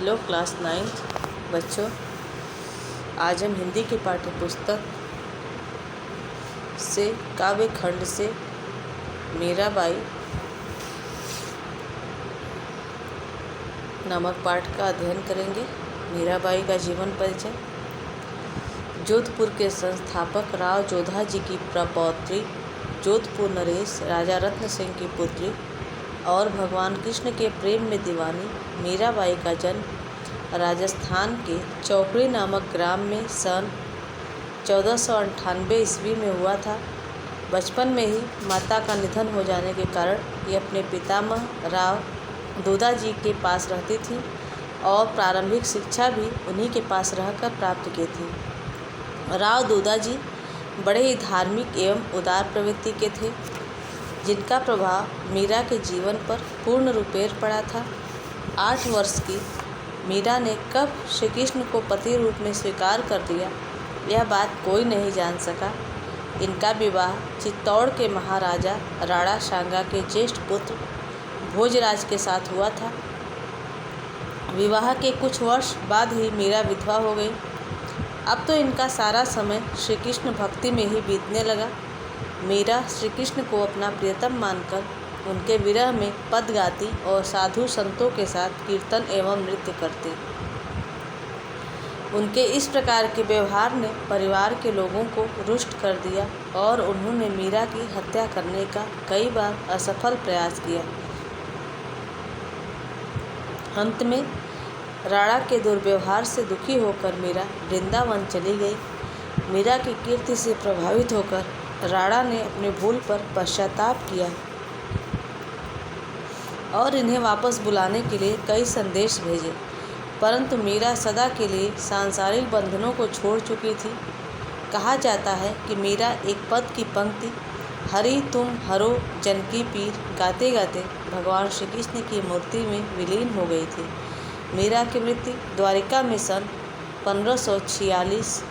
Hello class 9th बच्चों, आज हम हिंदी के पाठ्य पुस्तक से काव्य खंड से मीराबाई नामक पाठ का अध्ययन करेंगे। मीराबाई का जीवन परिचय। जोधपुर के संस्थापक राव जोधा जी की प्रपौत्री, जोधपुर नरेश राजा रत्न सिंह की पुत्री और भगवान कृष्ण के प्रेम में दीवानी मीराबाई का जन्म राजस्थान के चौकड़ी नामक ग्राम में सन 1498 ईस्वी में हुआ था। बचपन में ही माता का निधन हो जाने के कारण ये अपने पितामह राव दोदा जी के पास रहती थी और प्रारंभिक शिक्षा भी उन्हीं के पास रहकर प्राप्त की थी। राव दोदा जी बड़े ही धार्मिक एवं उदार प्रवृत्ति के थे, जिनका प्रभाव मीरा के जीवन पर पूर्ण रूपेण पड़ा था। 8 वर्ष की मीरा ने कब श्री कृष्ण को पति रूप में स्वीकार कर दिया, यह बात कोई नहीं जान सका। इनका विवाह चित्तौड़ के महाराजा राणा सांगा के ज्येष्ठ पुत्र भोजराज के साथ हुआ था। विवाह के कुछ वर्ष बाद ही मीरा विधवा हो गई। अब तो इनका सारा समय श्री कृष्ण भक्ति में ही बीतने लगा। मीरा श्री कृष्ण को अपना प्रियतम मानकर उनके विरह में पद गाती और साधु संतों के साथ कीर्तन एवं नृत्य करती। उनके इस प्रकार के व्यवहार ने परिवार के लोगों को रुष्ट कर दिया और उन्होंने मीरा की हत्या करने का कई बार असफल प्रयास किया। अंत में राणा के दुर्व्यवहार से दुखी होकर मीरा वृंदावन चली गई। मीरा की कीर्ति से प्रभावित होकर राणा ने अपने भूल पर पश्चाताप किया और इन्हें वापस बुलाने के लिए कई संदेश भेजे, परंतु मीरा सदा के लिए सांसारिक बंधनों को छोड़ चुकी थी। कहा जाता है कि मीरा एक पद की पंक्ति हरि तुम हरो जनकी पीर गाते गाते भगवान श्री कृष्ण की मूर्ति में विलीन हो गई थी। मीरा की मृत्यु द्वारिका में सन 1546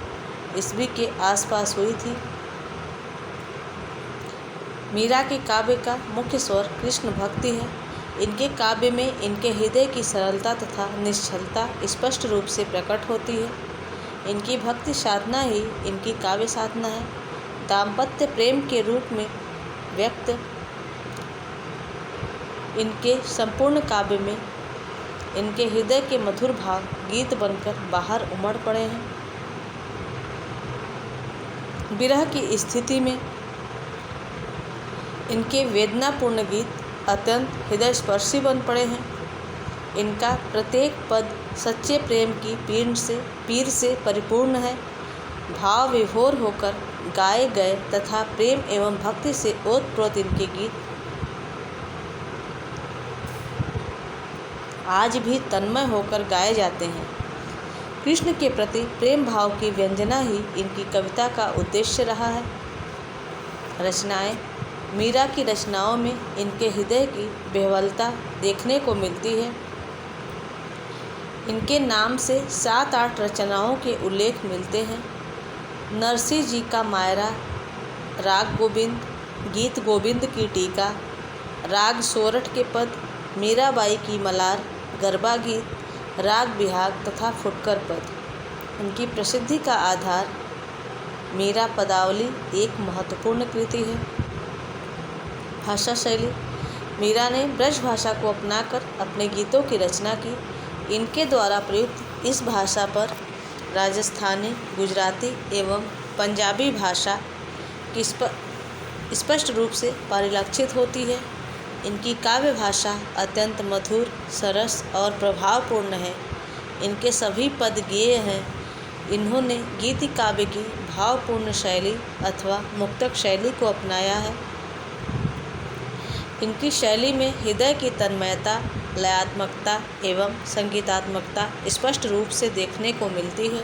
ईस्वी के आसपास हुई थी। मीरा के काव्य का मुख्य स्वर कृष्ण भक्ति है। इनके काव्य में इनके हृदय की सरलता तथा निश्चलता स्पष्ट रूप से प्रकट होती है। इनकी भक्ति साधना ही इनकी काव्य साधना है। दाम्पत्य प्रेम के रूप में व्यक्त इनके संपूर्ण काव्य में इनके हृदय के मधुर भाव गीत बनकर बाहर उमड़ पड़े हैं। विरह की स्थिति में इनके वेदनापूर्ण गीत अत्यंत हृदयस्पर्शी बन पड़े हैं। इनका प्रत्येक पद सच्चे प्रेम की पीर से परिपूर्ण है। भाव विभोर होकर गाए गए तथा प्रेम एवं भक्ति से ओतप्रोत इनके गीत आज भी तन्मय होकर गाए जाते हैं। कृष्ण के प्रति प्रेम भाव की व्यंजना ही इनकी कविता का उद्देश्य रहा है। रचनाएं। मीरा की रचनाओं में इनके हृदय की विह्वलता देखने को मिलती है। इनके नाम से 7-8 रचनाओं के उल्लेख मिलते हैं। नरसिंह जी का मायरा, राग गोविंद, गीत गोविंद की टीका, राग सोरठ के पद, मीराबाई की मलार, गरबा गीत, राग बिहाग तथा फुटकर पद। इनकी प्रसिद्धि का आधार मीरा पदावली एक महत्वपूर्ण कृति है। भाषा शैली। मीरा ने ब्रज भाषा को अपनाकर अपने गीतों की रचना की। इनके द्वारा प्रयुक्त इस भाषा पर राजस्थानी, गुजराती एवं पंजाबी भाषा की स्पष्ट रूप से परिलक्षित होती है। इनकी काव्य भाषा अत्यंत मधुर, सरस और प्रभावपूर्ण है। इनके सभी पद गेय हैं। इन्होंने गीति काव्य की भावपूर्ण शैली अथवा मुक्तक शैली को अपनाया है। इनकी शैली में हृदय की तन्मयता, लयात्मकता एवं संगीतात्मकता स्पष्ट रूप से देखने को मिलती है।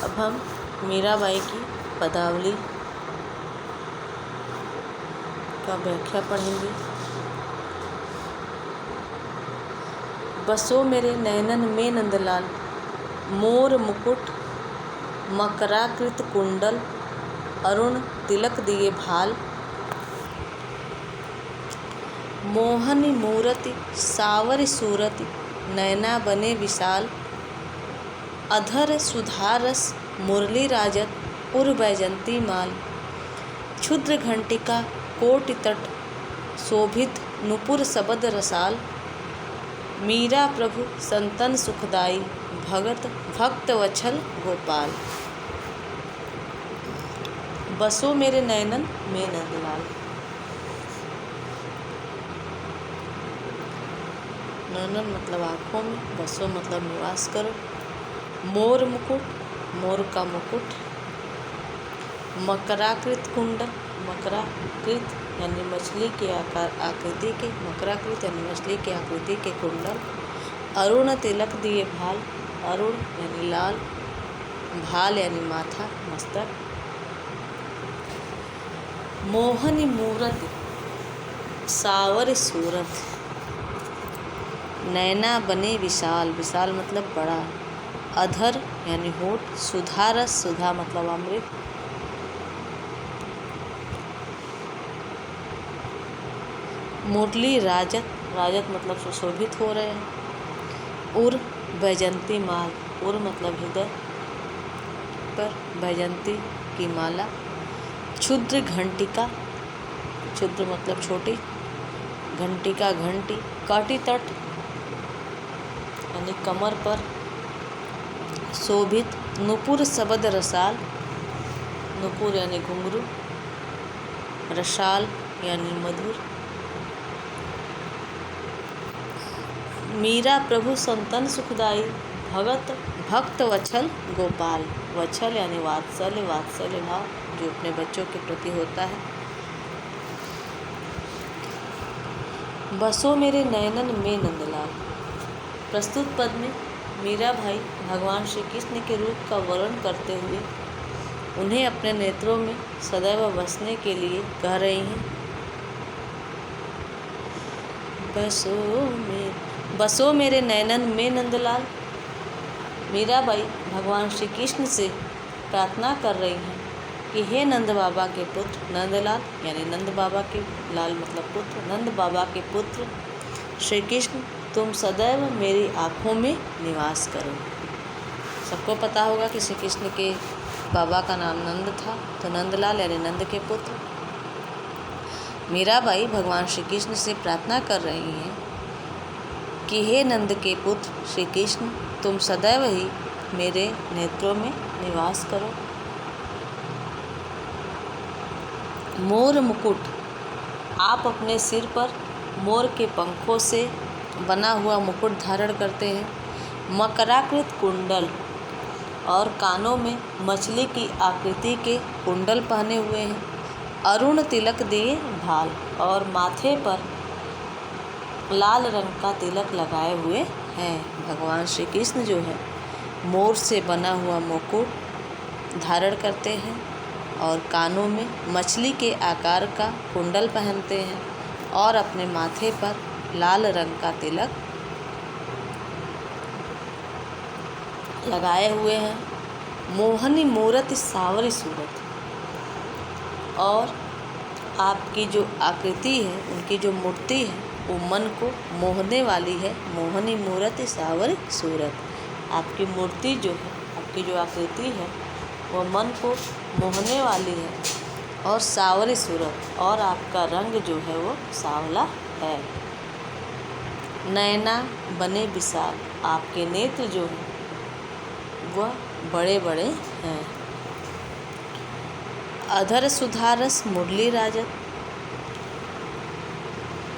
अब हम मीराबाई की पदावली का व्याख्या पढ़ेंगे। बसो मेरे नैनन में नंदलाल, मोर मुकुट मकराकृत कुंडल, अरुण तिलक दिए भाल। मोहनी मूरति सावरी सूरति, नैना बने विशाल। अधर सुधारस मुरली राजत, उर बैजंती माल। क्षुद्र घंटिका कोटि तट, शोभित नुपुर सबद रसाल। मीरा प्रभु संतन सुखदाई, भगत भक्त वत्सल गोपाल। बसो मेरे नैनन में नंदलाल। नैनन मतलब आँखों में, बसो मतलब निवास करो। मोर मुकुट, मोर का मुकुट। मकराकृत कुंडल, मकराकृत यानी मछली के आकृति के, मकराकृत यानी मछली के आकृति के कुंडल। अरुण तिलक दिए भाल, अरुण यानी लाल, भाल यानी माथा मस्तक। मोहनी मूरति सावर सूरत, नैना बने विशाल, विशाल मतलब बड़ा। अधर यानी होठ। सुधारस, सुधा मतलब अमृत। मुरली राजत, राजत मतलब सुशोभित हो रहे हैं। उर बैजंती माल, उर मतलब हृदय पर, बैजंती की माला। क्षुद्र घंटिका, क्षुद्र मतलब छोटी, घंटिका घंटी। काटी तट यानी कमर पर। शोभित नुपुर सबद रसाल, नुपुर यानी घुंघरू, रसाल यानी मधुर। मीरा प्रभु संतन सुखदाई, भगत भक्त वत्सल गोपाल। वत्सल यानी वात्सल्य, वात्सल्य भाव जो अपने बच्चों के प्रति होता है। बसो मेरे नयनन में नंदलाल। प्रस्तुत पद में मीरा भाई भगवान श्री कृष्ण के रूप का वर्णन करते हुए उन्हें अपने नेत्रों में सदैव बसने के लिए कह रही हैं। बसो मेरे नैनन में नंदलाल। मीराबाई भगवान श्री कृष्ण से प्रार्थना कर रही हैं कि हे नंद बाबा के पुत्र नंदलाल, यानी नंद बाबा के, लाल मतलब पुत्र, नंद बाबा के पुत्र श्री कृष्ण, तुम सदैव मेरी आँखों में निवास करो। सबको पता होगा कि श्री कृष्ण के बाबा का नाम नंद था, तो नंदलाल यानी नंद के पुत्र। मीराबाई भगवान श्री कृष्ण से प्रार्थना कर रही हैं कि हे नंद के पुत्र श्री कृष्ण, तुम सदैव ही मेरे नेत्रों में निवास करो। मोर मुकुट, आप अपने सिर पर मोर के पंखों से बना हुआ मुकुट धारण करते हैं। मकराकृत कुंडल, और कानों में मछली की आकृति के कुंडल पहने हुए हैं। अरुण तिलक दिए भाल, और माथे पर लाल रंग का तिलक लगाए हुए हैं। भगवान श्री कृष्ण जो है मोर से बना हुआ मुकुट धारण करते हैं और कानों में मछली के आकार का कुंडल पहनते हैं और अपने माथे पर लाल रंग का तिलक लगाए हुए हैं। मोहनी मूरति सावरी सूरत, और आपकी जो आकृति है, उनकी जो मूर्ति है, वो मन को मोहने वाली है। मोहनी मूरति सावरी सूरत, आपकी मूर्ति जो है, आपकी जो आकृति है, वो मन को मोहने वाली है। और सावरी सूरत, और आपका रंग जो है वो सांवला है। नैना बने विशाल, आपके नेत्र जो हैं वह बड़े बड़े हैं। अधर सुधारस मुरली राजत,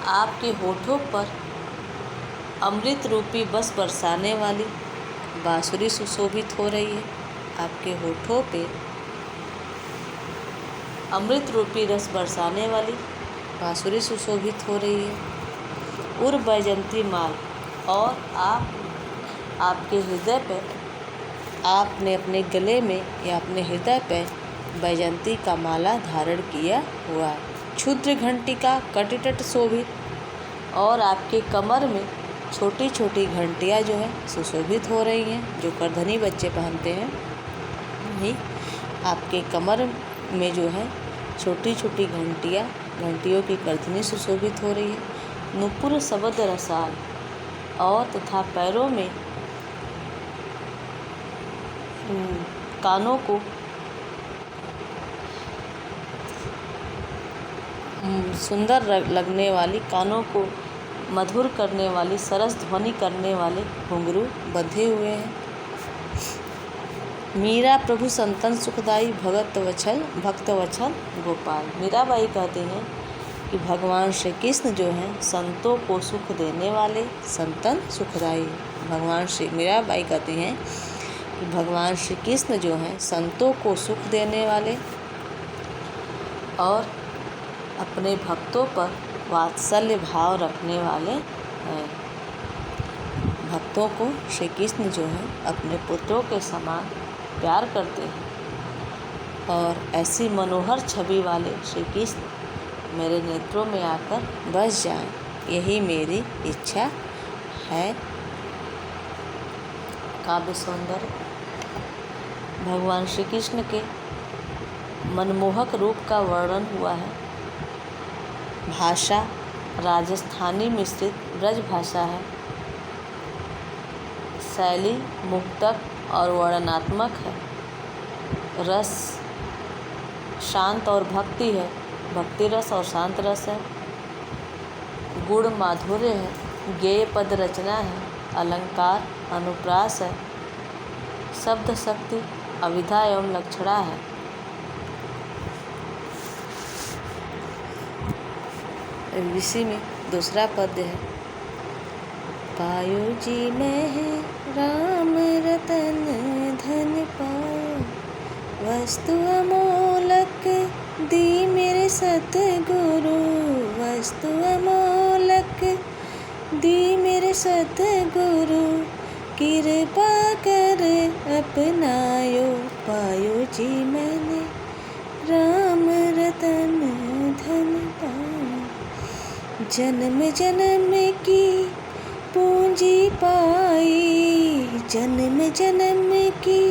आपके होठों पर अमृत रूपी बस बरसाने वाली बांसुरी सुशोभित हो रही है। आपके होठों पे अमृत रूपी रस बरसाने वाली बांसुरी सुशोभित हो रही है। उर बैजंती माल, और आपके हृदय पर, आपने अपने गले में या अपने हृदय पर बैजंती का माला धारण किया हुआ है। क्षुद्र घंटिका कटितट शोभित, और आपके कमर में छोटी छोटी घंटियाँ जो है सुशोभित हो रही हैं, जो करधनी बच्चे पहनते हैं। भी आपके कमर में जो है छोटी छोटी घंटियों की कर्तनी सुशोभित हो रही है। नुपुर शब्द रसाल और तथा पैरों में कानों को सुंदर लगने वाली, कानों को मधुर करने वाली, सरस ध्वनि करने वाले घुंघरू बंधे हुए हैं। मीरा प्रभु संतन सुखदाई भक्त वत्सल गोपाल। मीराबाई कहते हैं कि भगवान श्री कृष्ण जो हैं संतों को सुख देने वाले, संतन सुखदाई। मीराबाई कहते हैं कि भगवान श्री कृष्ण जो हैं संतों को सुख देने वाले और अपने भक्तों पर वात्सल्य भाव रखने वाले हैं। भक्तों को श्री कृष्ण जो हैं अपने पुत्रों के समान प्यार करते हैं और ऐसी मनोहर छवि वाले श्री कृष्ण मेरे नेत्रों में आकर बस जाएं, यही मेरी इच्छा है। काव्य सौंदर्य। भगवान श्री कृष्ण के मनमोहक रूप का वर्णन हुआ है। भाषा राजस्थानी मिश्रित ब्रज भाषा है। शैली मुक्तक और वर्णनात्मक है। रस शांत और भक्ति है, भक्ति रस और शांत रस है। गुण माधुर्य है, गेय पद रचना है, अलंकार अनुप्रास है, शब्द शक्ति अविधा एवं लक्षणा है। इसी में दूसरा पद्य है। पायो जी मैं राम रतन धन पायो, वस्तु अमोलक दी मेरे सतगुरु, वस्तु अमोलक दी मेरे सतगुरु, कृपा कर अपनायो, पायो जी मैंने राम रतन धन पायो। जन्म जन्म की पूंजी पाई, जन्म जन्म की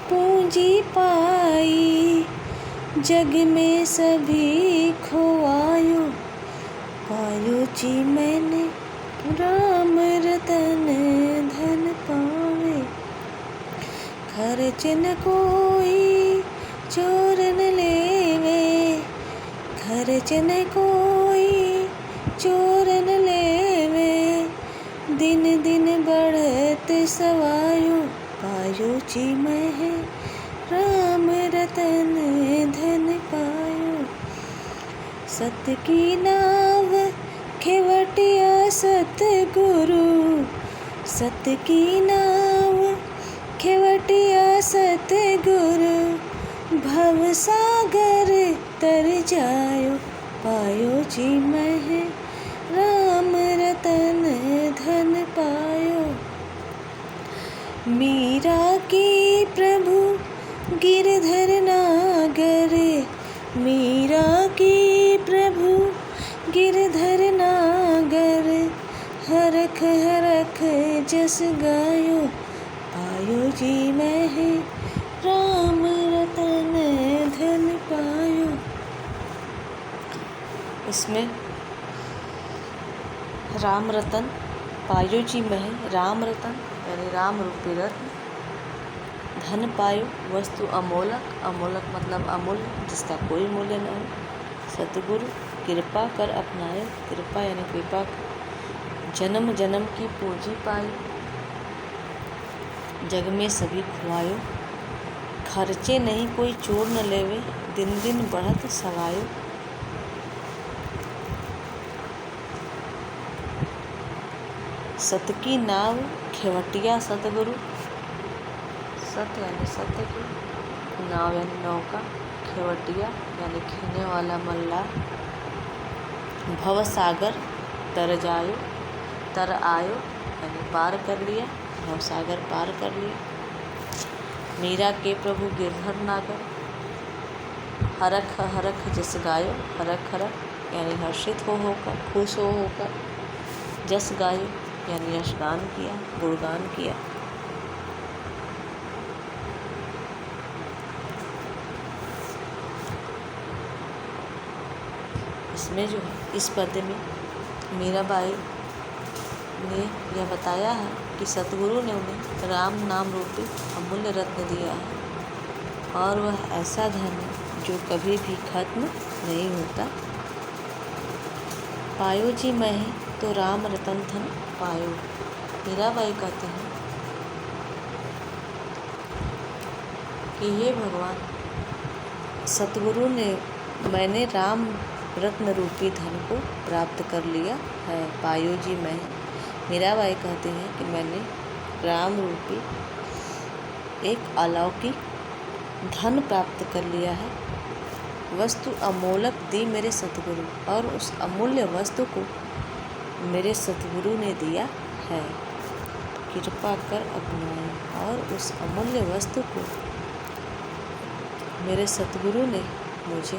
पूंजी पाई, जग में सभी खोआयो, पायो जी मैंने राम रतन धन पावे। खर्च न कोई चोर न लेवे, खर्च न कोई चोर न लेवे, दिन दिन बढ़त सवायो, पायो जी मैं राम रतन धन पायो। सत की नाव खेवटिया सतगुरु, सत की नाव खेवटिया सतगुरु, भव सागर तर जायो, पायो जी मैं राम रतन धन पायो। मीरा की प्रभु गिरधर नागर, मीरा की प्रभु गिरधर नागर, हरख हरख जस गायो, पायो जी मैं राम रतन धन पायो। इसमें राम रतन पायो जी मैं, राम रतन यानी राम रूपी रत्न, धन पायो वस्तु अमोलक, अमोलक मतलब अमूल्य जिसका कोई मूल्य न हो, सतगुरु कृपा कर अपनाए, कृपा यानी कृपा, जन्म जन्म की पूंजी पाई, जग में सभी खुआयो, खर्चे नहीं कोई चोर न लेवे, दिन दिन बढ़त सवायो। सत की नाव खेवटिया सतगुरु, सत यानी सत्य की, नाव यानी नौका, खेवटिया यानी खेने वाला मल्लाह, भव सागर तर जायो, तर आयो यानी पार कर लिया, भव सागर पार कर लिया। मीरा के प्रभु गिरधर नागर, हरख हरख जस गायो, हरख हरख यानी हर्षित हो होकर, खुश हो होकर, जस गायो यानी यशगान किया, गुणगान किया। इसमें जो है इस पद्य में मीराबाई ने यह बताया है कि सतगुरु ने उन्हें राम नाम रूपी अमूल्य रत्न दिया है और वह ऐसा धन है जो कभी भी खत्म नहीं होता। पायो जी मैं तो राम रतन धन पायो। मीराबाई कहते हैं कि हे भगवान, सतगुरु ने मैंने राम रत्न रूपी धन को प्राप्त कर लिया है। पायो जी मैं, मीराबाई कहते हैं कि मैंने राम रूपी एक अलौकिक धन प्राप्त कर लिया है। वस्तु अमोलक दी मेरे सतगुरु, और उस अमूल्य वस्तु को मेरे सतगुरु ने दिया है। कृपा कर अपनाए, और उस अमूल्य वस्तु को मेरे सतगुरु ने मुझे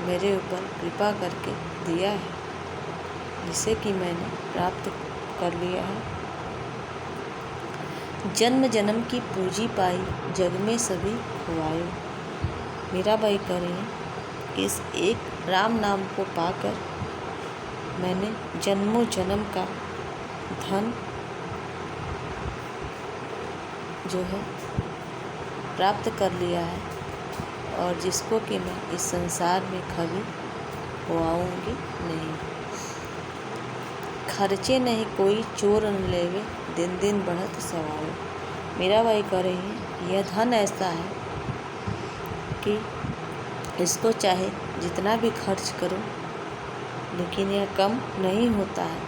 मेरे ऊपर कृपा करके दिया है, जिसे कि मैंने प्राप्त कर लिया है। जन्म जन्म की पूंजी पाई, जग में सभी खुआयो। मीराबाई कह रही हैं कि इस एक राम नाम को पाकर मैंने जन्मों जन्म का धन जो है प्राप्त कर लिया है, और जिसको कि मैं इस संसार में कभी खुआऊँगी नहीं। खर्चे नहीं कोई चोर न लेवे, दिन दिन बढ़त सवायो। मीराबाई कह रही है यह धन ऐसा है कि इसको चाहे जितना भी खर्च करो, लेकिन यह कम नहीं होता है,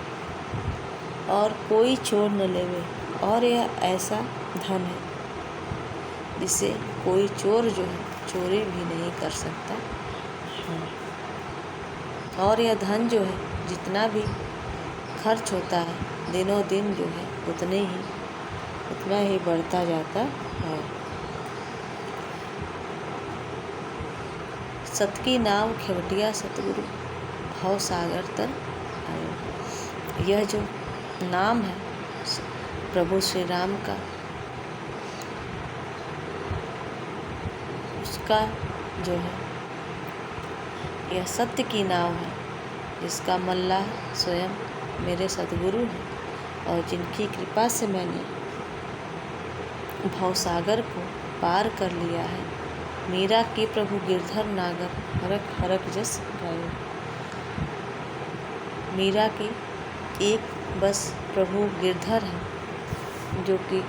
और कोई चोर न लेवे। और यह ऐसा धन है जिसे कोई चोर जो है चोरी भी नहीं कर सकता। और यह धन जो है जितना भी खर्च होता है, दिनों दिन जो है उतना ही बढ़ता जाता है। सत की नाव खेवटिया सतगुरु, भव सागर तर आयो। यह जो नाम है प्रभु श्री राम का, उसका जो है यह सत्य की नाव है, जिसका मल्लाह स्वयं मेरे सतगुरु हैं, और जिनकी कृपा से मैंने भवसागर को पार कर लिया है। मीरा के प्रभु गिरधर नागर, हरक हरक जस गायो। मीरा के एक बस प्रभु गिरधर हैं, जो कि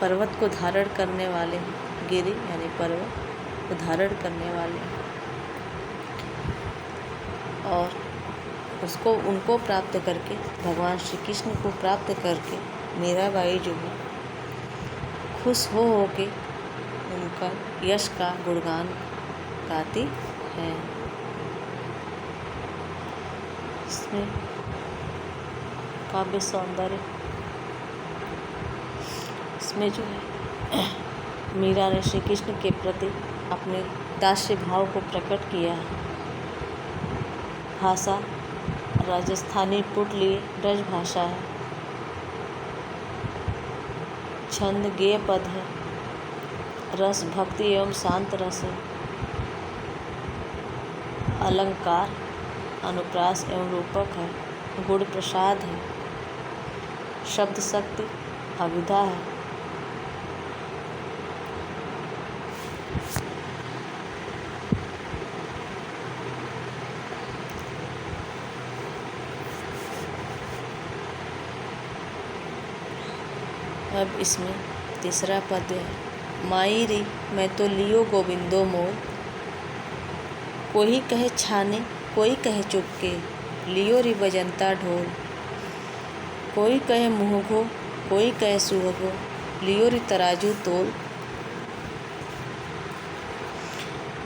पर्वत को धारण करने वाले हैं। गिरि यानी पर्वत को धारण करने वाले हैं, और उनको प्राप्त करके, भगवान श्री कृष्ण को प्राप्त करके मीराबाई जो है खुश हो के उनका यश का गुणगान गाती हैं। इसमें काव्य सौंदर्य, इसमें जो है मीरा ने श्री कृष्ण के प्रति अपने दास्य भाव को प्रकट किया है। भाषा राजस्थानी पुटली ब्रज भाषा है। छंद गेय पद है। रस भक्ति एवं शांत रस है। अलंकार अनुप्रास एवं रूपक है। गुण प्रसाद है। शब्द शक्ति अभिधा है। अब इसमें तीसरा पद्य है। माई री मैं तो लियो गोविंदो मोल, कोई कहे छाने कोई कहे चुपके, लियो री बजंता ढोल। कोई कहे मुँहगो कोई कहे सुहगो, लियो री तराजू तोल।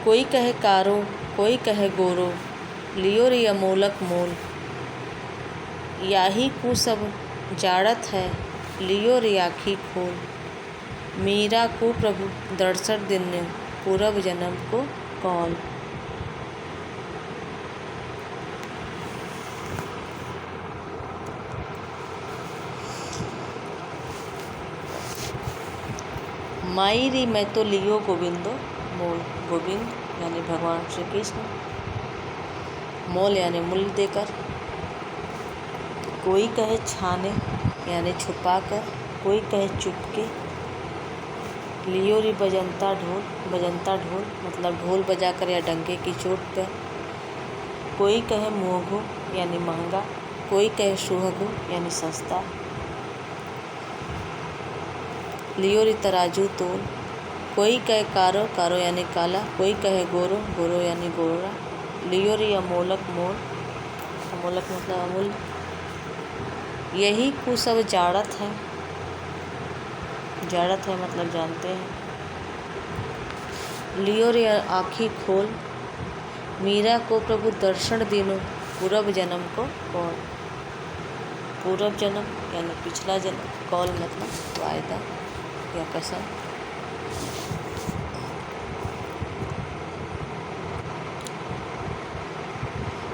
कोई कहे कारो कोई कहे गोरो, लियो री अमोलक मोल। याही को सब जाड़त है, लियो रे आखी खोल। मीरा को प्रभु 63 दिन ने पूरब जन्म को कौल। माई री मैं तो लियो गोविंदो मोल। गोविंद यानी भगवान श्री कृष्ण मोल यानी मूल्य देकर, कोई कहे छाने यानी छुपा कर, कोई कहे चुपके। लियो रे बजंता ढोल, बजंता ढोल मतलब ढोल बजाकर या डंके की चोट पर। कोई कहे मोघो यानी महंगा, कोई कहे सुहगो यानी सस्ता। लियो रे तराजू तोल, कोई कहे कारो, कारो यानी काला, कोई कहे गोरो, गोरो यानी गोरा। लियो रे अमोलक मोल, अमोलक मतलब अमूल्य। यही को सब जाड़त है, जाड़त है मतलब जानते हैं। लियो रे आँखी खोल, मीरा को प्रभु दर्शन दिनो, पूर्व जन्म को कौल। पूर्व जन्म यानी पिछला जन्म, कौल मतलब वायदा या कसम।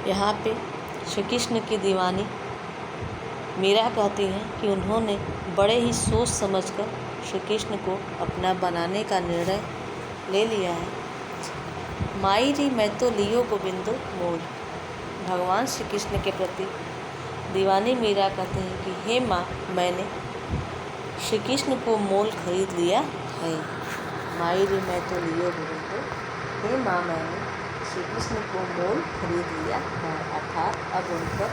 यहाँ पे श्री कृष्ण की दीवानी मीरा कहती हैं कि उन्होंने बड़े ही सोच समझकर श्री कृष्ण को अपना बनाने का निर्णय ले लिया है। माई री मैं तो लियो गोविंदो मोल। भगवान श्री कृष्ण के प्रति दीवानी मीरा कहते हैं कि हे माँ, मैंने श्री कृष्ण को मोल खरीद लिया है। माई री मैं तो लियो गोविंदो, हे माँ, मैंने श्री कृष्ण को मोल खरीद लिया है, अर्थात अब उन पर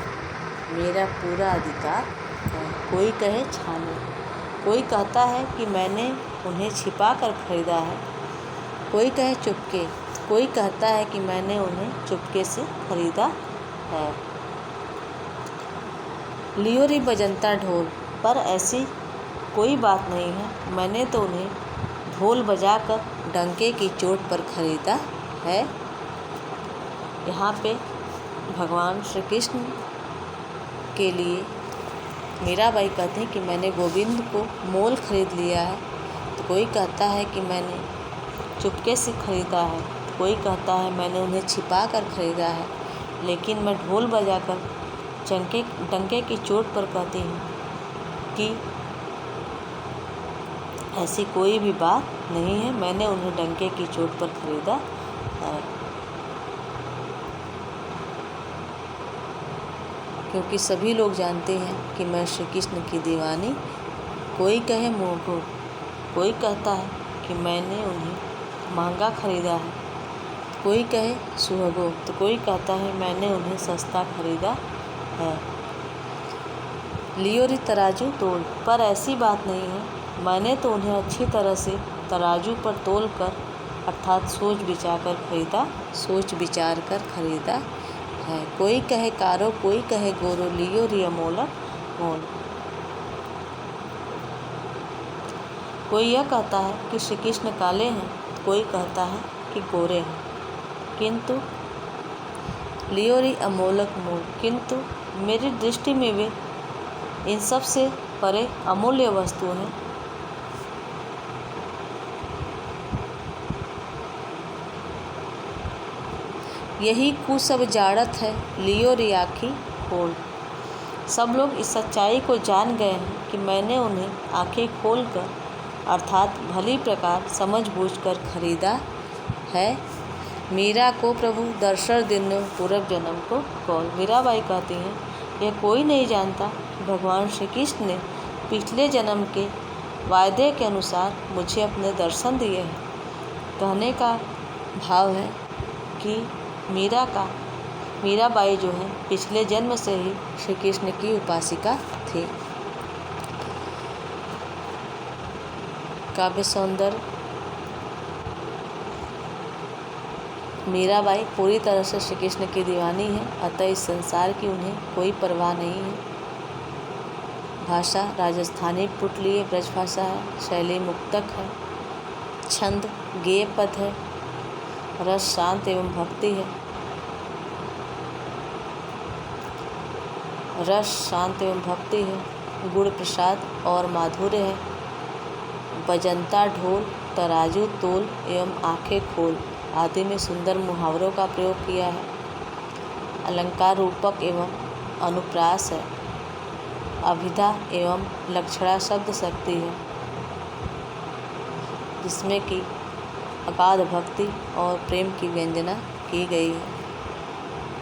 मेरा पूरा अधिकार है। कोई कहे छाने, कोई कहता है कि मैंने उन्हें छिपा कर खरीदा है। कोई कहे चुपके, कोई कहता है कि मैंने उन्हें चुपके से खरीदा है। लियो रे बजंता ढोल, पर ऐसी कोई बात नहीं है, मैंने तो उन्हें ढोल बजाकर डंके की चोट पर खरीदा है। यहाँ पे भगवान श्री कृष्ण के लिए मीराबाई कहते हैं कि मैंने गोविंद को मोल खरीद लिया है। तो कोई कहता है कि मैंने चुपके से खरीदा है, कोई कहता है मैंने उन्हें छिपा कर खरीदा है। लेकिन मैं ढोल बजाकर डंके की चोट पर कहती हूँ कि ऐसी कोई भी बात नहीं है, मैंने उन्हें डंके की चोट पर खरीदा है। क्योंकि सभी लोग जानते हैं कि मैं श्री कृष्ण की दीवानी। कोई कहे मोघो, कोई कहता है कि मैंने उन्हें महंगा खरीदा है। कोई कहे सुहगो, तो कोई कहता है मैंने उन्हें सस्ता खरीदा है। लियो रे तराजू तोल, पर ऐसी बात नहीं है, मैंने तो उन्हें अच्छी तरह से तराजू पर तोल कर अर्थात सोच विचार कर खरीदा है। कोई कहे कारो, कोई कहे गोरो, लियो रे अमोलक मोल। कोई यह कहता है कि श्री कृष्ण काले हैं, कोई कहता है कि गोरे हैं, किंतु लियो रे अमोलक मोल, किंतु मेरी दृष्टि में वे इन सब से परे अमूल्य वस्तु हैं। यही कु सब जाड़त है, लियो रे आँखी खोल। सब लोग इस सच्चाई को जान गए हैं कि मैंने उन्हें आँखें खोलकर अर्थात भली प्रकार समझबूझकर खरीदा है। मीरा को प्रभु दर्शन दिनो, पूर्व जन्म को कौल। मीराबाई कहती हैं यह कोई नहीं जानता कि भगवान श्री कृष्ण ने पिछले जन्म के वायदे के अनुसार मुझे अपने दर्शन दिए हैं। कहने का भाव है कि मीराबाई जो है पिछले जन्म से ही श्री कृष्ण की उपासिका थी। काव्य सौंदर्य। मीराबाई पूरी तरह से श्री कृष्ण की दीवानी है, अतः इस संसार की उन्हें कोई परवाह नहीं है। भाषा राजस्थानी पुटलिय ब्रज भाषा है, शैली मुक्तक है, छंद गेय पद है, रस शांत एवं भक्ति है। गुण प्रसाद और माधुर्य है। बजंता ढोल, तराजू तोल एवं आंखें खोल आदि में सुंदर मुहावरों का प्रयोग किया है। अलंकार रूपक एवं अनुप्रास है। अभिधा एवं लक्षणा शब्द शक्ति है, जिसमें कि अगाध भक्ति और प्रेम की व्यंजना की गई है।